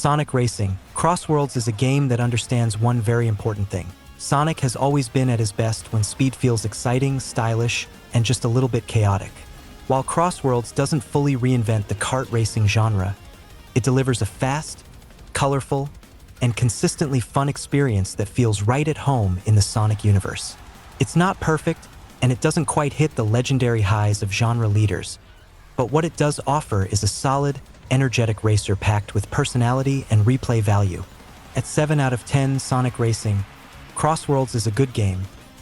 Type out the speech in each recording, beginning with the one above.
Sonic Racing. CrossWorlds is a game that understands one very important thing. Sonic has always been at his best when speed feels exciting, stylish, and just a little bit chaotic. While CrossWorlds doesn't fully reinvent the kart racing genre, it delivers a fast, colorful, and consistently fun experience that feels right at home in the Sonic universe. It's not perfect, and it doesn't quite hit the legendary highs of genre leaders, but what it does offer is a solid, energetic racer packed with personality and replay value. At 7 out of 10 Sonic Racing, CrossWorlds is a good game,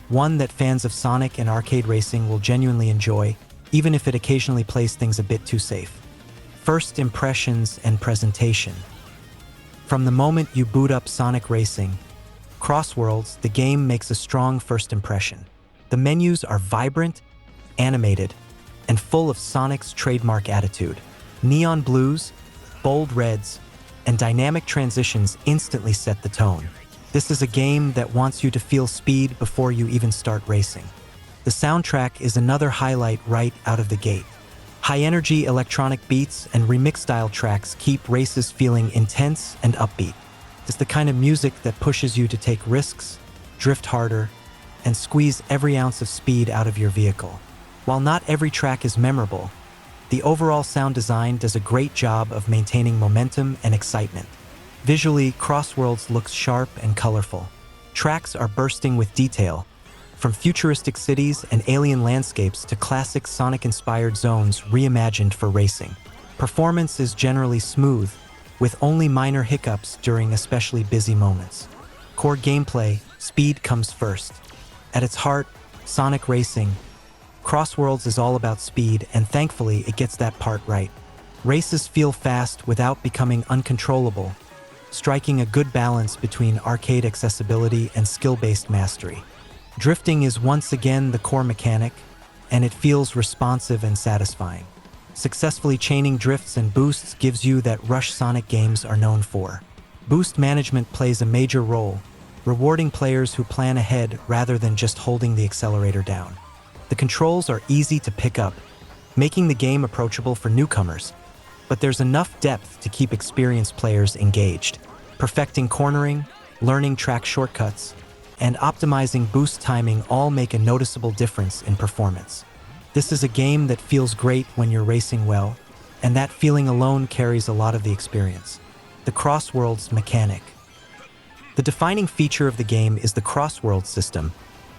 one that fans of Sonic and arcade racing will genuinely enjoy, even if it occasionally plays things a bit too safe. First impressions and presentation. From the moment you boot up Sonic Racing, CrossWorlds, the game makes a strong first impression. The menus are vibrant, animated, and full of Sonic's trademark attitude. Neon blues, bold reds, and dynamic transitions instantly set the tone. This is a game that wants you to feel speed before you even start racing. The soundtrack is another highlight right out of the gate. High-energy electronic beats and remix-style tracks keep races feeling intense and upbeat. It's the kind of music that pushes you to take risks, drift harder, and squeeze every ounce of speed out of your vehicle. While not every track is memorable, the overall sound design does a great job of maintaining momentum and excitement. Visually, CrossWorlds looks sharp and colorful. Tracks are bursting with detail, from futuristic cities and alien landscapes to classic Sonic-inspired zones reimagined for racing. Performance is generally smooth, with only minor hiccups during especially busy moments. Core gameplay, speed comes first. At its heart, Sonic Racing, CrossWorlds is all about speed, and thankfully it gets that part right. Races feel fast without becoming uncontrollable, striking a good balance between arcade accessibility and skill-based mastery. Drifting is once again the core mechanic, and it feels responsive and satisfying. Successfully chaining drifts and boosts gives you that rush Sonic games are known for. Boost management plays a major role, rewarding players who plan ahead rather than just holding the accelerator down. The controls are easy to pick up, making the game approachable for newcomers, but there's enough depth to keep experienced players engaged. Perfecting cornering, learning track shortcuts, and optimizing boost timing all make a noticeable difference in performance. This is a game that feels great when you're racing well, and that feeling alone carries a lot of the experience. The CrossWorlds mechanic. The defining feature of the game is the CrossWorlds system,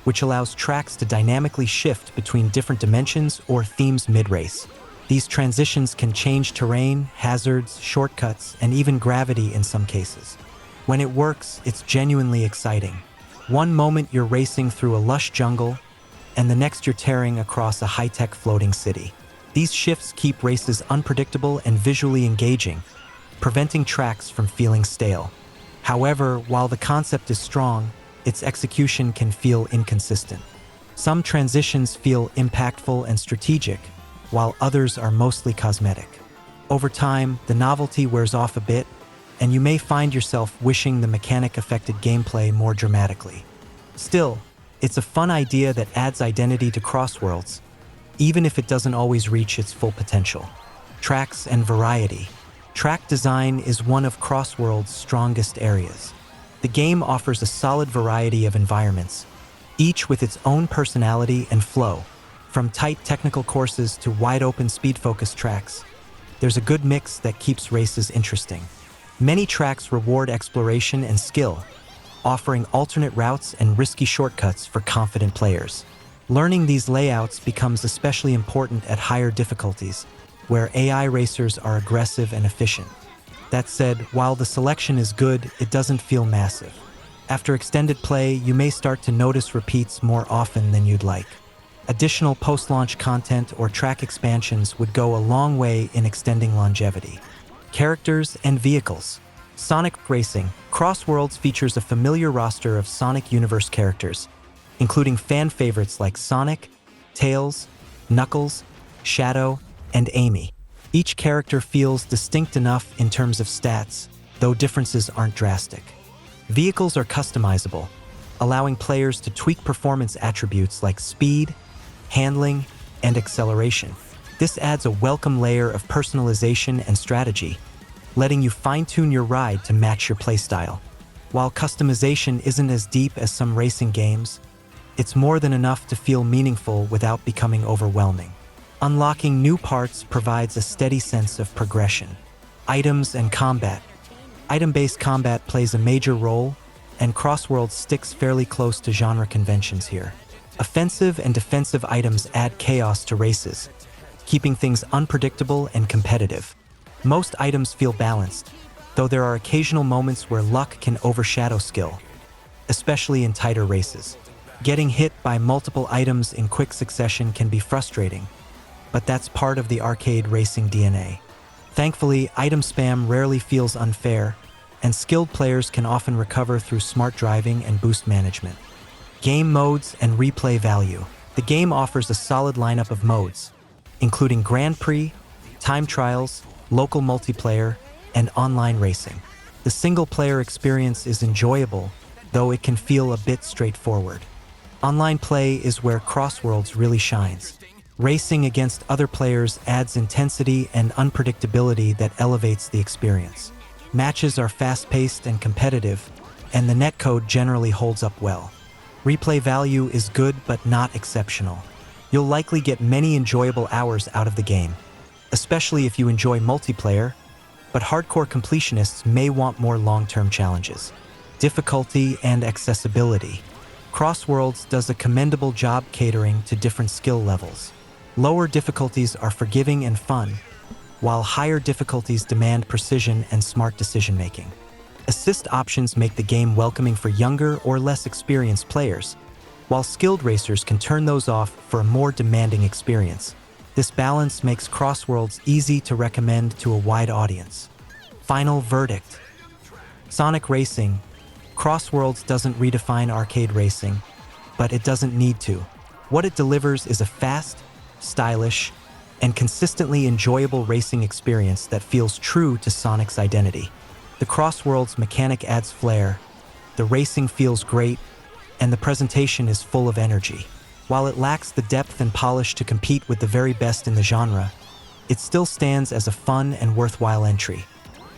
which allows tracks to dynamically shift between different dimensions or themes mid-race. These transitions can change terrain, hazards, shortcuts, and even gravity in some cases. When it works, it's genuinely exciting. One moment you're racing through a lush jungle, and the next you're tearing across a high-tech floating city. These shifts keep races unpredictable and visually engaging, preventing tracks from feeling stale. However, while the concept is strong, its execution can feel inconsistent. Some transitions feel impactful and strategic, while others are mostly cosmetic. Over time, the novelty wears off a bit, and you may find yourself wishing the mechanic affected gameplay more dramatically. Still, it's a fun idea that adds identity to CrossWorlds, even if it doesn't always reach its full potential. Tracks and variety. Track design is one of CrossWorlds' strongest areas. The game offers a solid variety of environments, each with its own personality and flow. From tight technical courses to wide-open speed-focused tracks, there's a good mix that keeps races interesting. Many tracks reward exploration and skill, offering alternate routes and risky shortcuts for confident players. Learning these layouts becomes especially important at higher difficulties, where AI racers are aggressive and efficient. That said, while the selection is good, it doesn't feel massive. After extended play, you may start to notice repeats more often than you'd like. Additional post-launch content or track expansions would go a long way in extending longevity. Characters and vehicles. Sonic Racing. CrossWorlds features a familiar roster of Sonic Universe characters, including fan favorites like Sonic, Tails, Knuckles, Shadow, and Amy. Each character feels distinct enough in terms of stats, though differences aren't drastic. Vehicles are customizable, allowing players to tweak performance attributes like speed, handling, and acceleration. This adds a welcome layer of personalization and strategy, letting you fine-tune your ride to match your playstyle. While customization isn't as deep as some racing games, it's more than enough to feel meaningful without becoming overwhelming. Unlocking new parts provides a steady sense of progression. Items and combat. Item-based combat plays a major role, and CrossWorlds sticks fairly close to genre conventions here. Offensive and defensive items add chaos to races, keeping things unpredictable and competitive. Most items feel balanced, though there are occasional moments where luck can overshadow skill, especially in tighter races. Getting hit by multiple items in quick succession can be frustrating, but that's part of the arcade racing DNA. Thankfully, item spam rarely feels unfair, and skilled players can often recover through smart driving and boost management. Game modes and replay value. The game offers a solid lineup of modes, including Grand Prix, time trials, local multiplayer, and online racing. The single-player experience is enjoyable, though it can feel a bit straightforward. Online play is where CrossWorlds really shines. Racing against other players adds intensity and unpredictability that elevates the experience. Matches are fast-paced and competitive, and the netcode generally holds up well. Replay value is good but not exceptional. You'll likely get many enjoyable hours out of the game, especially if you enjoy multiplayer, but hardcore completionists may want more long-term challenges. Difficulty and accessibility. CrossWorlds does a commendable job catering to different skill levels. Lower difficulties are forgiving and fun, while higher difficulties demand precision and smart decision-making. Assist options make the game welcoming for younger or less experienced players, while skilled racers can turn those off for a more demanding experience. This balance makes CrossWorlds easy to recommend to a wide audience. Final verdict. Sonic Racing. CrossWorlds doesn't redefine arcade racing, but it doesn't need to. What it delivers is a fast, stylish, and consistently enjoyable racing experience that feels true to Sonic's identity. The CrossWorlds mechanic adds flair, the racing feels great, and the presentation is full of energy. While it lacks the depth and polish to compete with the very best in the genre, it still stands as a fun and worthwhile entry,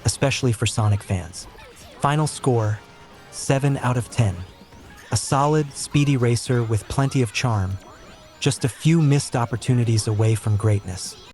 especially for Sonic fans. Final score, 7 out of 10. A solid, speedy racer with plenty of charm, just a few missed opportunities away from greatness.